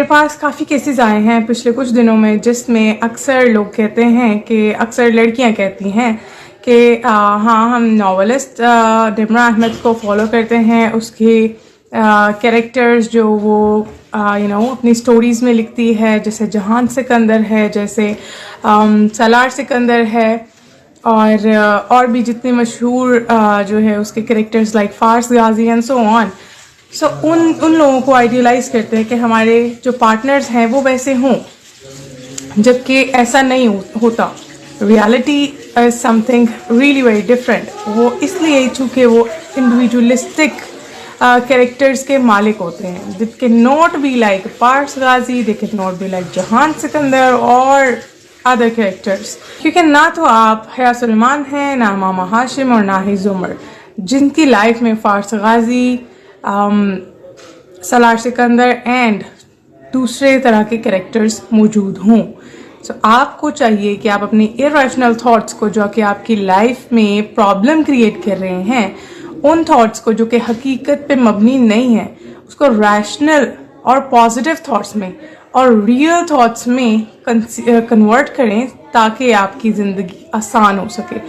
मेरे पास काफ़ी केसेस आए हैं पिछले कुछ दिनों में जिसमें अक्सर लोग कहते हैं कि अक्सर लड़कियां कहती हैं कि हाँ, हम नॉवलिस्ट डिमरा अहमद को फॉलो करते हैं, उसके कैरेक्टर्स जो वो अपनी स्टोरीज़ में लिखती है, जैसे जहान सिकंदर है, जैसे सलार सिकंदर है, और भी जितने मशहूर जो है उसके कैरेक्टर्स लाइक फारस गाजी एंड सो ऑन। सो उन लोगों को आइडियलाइज करते हैं कि हमारे जो पार्टनर्स हैं वो वैसे हों, जबकि ऐसा नहीं होता। Reality is something really very different. वो इसलिए चूँकि वो इंडिविजुअलिस्टिक कैरेक्टर्स के मालिक होते हैं। They can not be like Paras Ghazi, they can not be like जहान सिकंदर और अदर कैरेक्टर्स, क्योंकि ना तो आप हया सलमान हैं, ना मामा हाशिम और ना ही जुमर, जिनकी लाइफ में फारस गाजी, सलार सिकंदर एंड दूसरे तरह के कैरेक्टर्स मौजूद हों। सो आपको चाहिए कि आप अपनी इरेशनल थॉट्स को, जो कि आपकी लाइफ में प्रॉब्लम क्रिएट कर रहे हैं, उन थॉट्स को जो कि हकीकत पे मबनी नहीं है, उसको रैशनल और पॉजिटिव थॉट्स में और रियल थॉट्स में कन्वर्ट करें ताकि आपकी ज़िंदगी आसान हो सके।